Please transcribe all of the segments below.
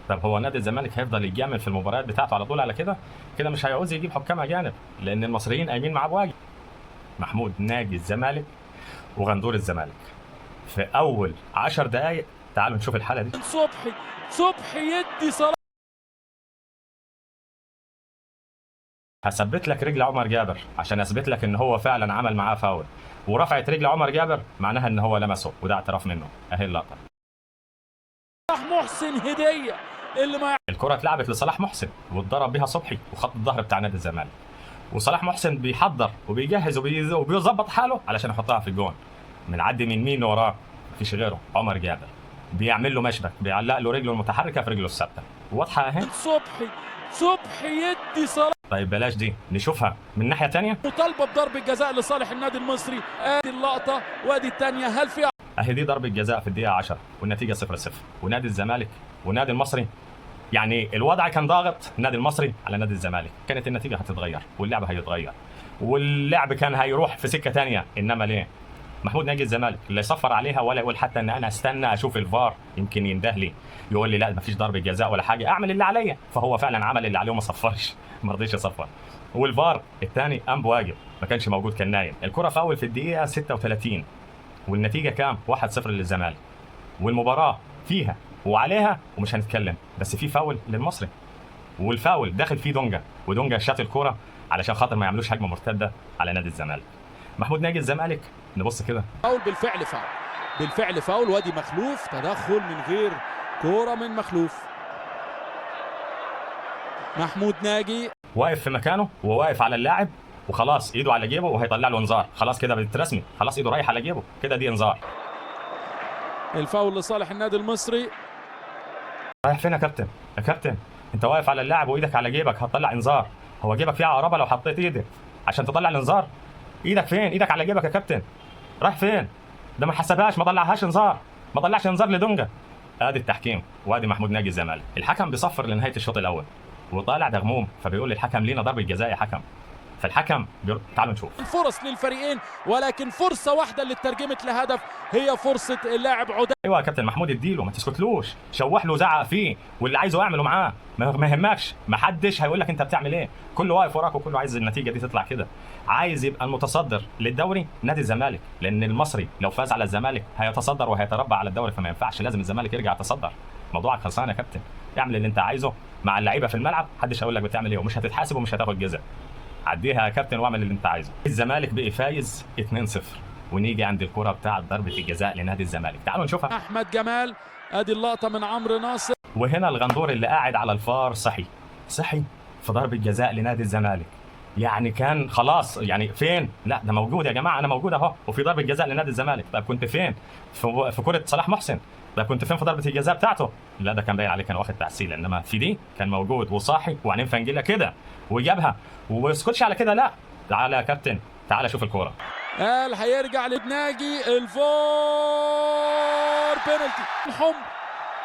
طب هو نادي الزمالك هيفضل يجامل في المباريات بتاعته على طول على كده؟ كده مش هيعوز يجيب حكام اجانب، لان المصريين قايمين معاه بواجب. محمود ناجي الزمالك وغندور الزمالك في اول 10 دقائق. تعالوا نشوف الحاله دي. صبحي يدي صلاح. هثبت لك رجل عمر جابر عشان اثبت لك ان هو فعلا عمل معاه فاول، ورفعت رجل عمر جابر معناها ان هو لمسه، وده اعتراف منه. اهي اللقطه. صلاح محسن هديه اللي ما الكره اتلعبت لصلاح محسن واتضرب بيها صبحي وخط الظهر بتاع نادي الزمالك، وصلاح محسن بيحضر وبيجهز وبيظبط حاله علشان يحطها في الجون. بنعدي من مين وراه؟ مفيش غيره عمر جابر، بيعمل له مشبك، بيعلق له رجله المتحركه في رجله الثابته. واضحه اهي. صبحي يدي صلاح. طيب بلاش دي، نشوفها من ناحيه ثانيه. مطالبه بضربه جزاء لصالح النادي المصري. ادي اللقطه وادي الثانيه. هل في اهي دي ضربه جزاء في الدقيقه 10 والنتيجه 0-0، ونادي الزمالك والنادي المصري يعني الوضع كان ضاغط النادي المصري على نادي الزمالك، كانت النتيجه هتتغير واللعب هيتغير واللعب كان هيروح في سكه ثانيه. انما ليه؟ محمود ناجي الزمالك اللي يصفر عليها ولا يقول حتى ان انا استنى اشوف الفار يمكن ينده لي يقول لي لا مفيش ضربه جزاء ولا حاجه، اعمل اللي عليا. فهو فعلا عمل اللي عليه وما صفرش، ما رضيش يصفر. والفار الثاني قام بواجب، ما كانش موجود، كان نايم. الكره فاول في الدقيقه 36 والنتيجه كام؟ 1-0 للزمالك، والمباراه فيها وعليها ومش هنتكلم، بس في فاول للمصري، والفاول داخل فيه دونجا، ودونجا شاط الكوره علشان خاطر ما يعملوش هجمه مرتده على نادي الزمالك. محمود ناجي الزمالك نبص كده. فاول بالفعل فاول وادي مخلوف. تدخل من غير كوره من مخلوف. محمود ناجي واقف في مكانه وواقف على اللاعب وخلاص ايده على جيبه وهيطلع له انذار، خلاص كده بترسمي، خلاص ايده رايح على جيبه كده، دي انذار. الفاول لصالح النادي المصري. رايح فين يا كابتن؟ يا كابتن انت واقف على اللاعب وايدك على جيبك، هتطلع انذار. هو جيبك فيها عقربه لو حطيت ايدك عشان تطلع الانذار؟ ايدك فين؟ ايدك على جيبك يا كابتن، رايح فين؟ ده ما حسبهاش، ما طلعهاش انذار، ما طلعش انذار لدونجا. ادي التحكيم وادي محمود ناجي الزمالك. الحكم بيصفر لنهايه الشوط الاول وطالع دغموم، فبيقول للحكم لينا ضربه جزاء يا حكم. فالحكم بيقول تعالوا نشوف. فرص للفريقين ولكن فرصه واحده اللي اترجمت لهدف هي فرصه اللاعب عدى. ايوه يا كابتن محمود اديله، ما تسكتلوش، شوح له وزعق فيه، واللي عايزه اعمله معاه، ما يهمكش، ما حدش هيقول لك انت بتعمل ايه، كله واقف وراك وكله عايز النتيجه دي تطلع كده. عايز يبقى المتصدر للدوري نادي الزمالك، لان المصري لو فاز على الزمالك هيتصدر وهيتربع على الدوري، فما ينفعش، لازم الزمالك يرجع يتصدر. موضوعك خلصان يا كابتن، اعمل اللي انت عايزه مع اللعيبه في الملعب، محدش هيقول لك بتعمل ايه، ومش هتتحاسب ومش هتاخد جزاء. عديها يا كابتن واعمل اللي انت عايزه. الزمالك بقي فايز 2-0، ونيجي عند الكره بتاعه ضربه الجزاء لنادي الزمالك. تعالوا نشوفها. احمد جمال. ادي اللقطه من عمرو ناصر. وهنا الغندور اللي قاعد على الفار صحي في ضربه جزاء لنادي الزمالك. يعني كان خلاص، يعني فين؟ لا ده موجود يا جماعه، انا موجود اهو، وفي ضربه جزاء لنادي الزمالك. طب كنت فين؟ في كره صلاح محسن. طب كنت فين في ضربه الجزاء بتاعته؟ لا ده كان باين عليه كان واخد تعسيل، انما في دي كان موجود وصاحي وعينين فنجله كده وجابها وما يسكتش على كده. لا تعالى يا كابتن، تعالى شوف الكوره. قال هيرجع لناجي الفار بينالتي الحمر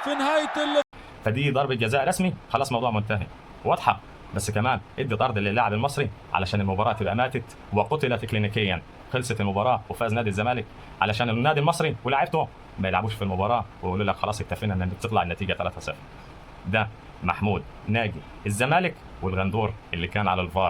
في نهايه فدي ضربه جزاء رسمي، خلاص موضوع منتهي واضحه. بس كمان ادي طرد للاعب المصري علشان المباراه تبقى ماتت وقتلت كلينيكيا. خلصت المباراه وفاز نادي الزمالك علشان النادي المصري ولاعيبته ما يلعبوش في المباراه ويقولوا لك خلاص اكتفينا ان تطلع النتيجه 3-0. ده محمود ناجي الزمالك والغندور اللي كان على الفار.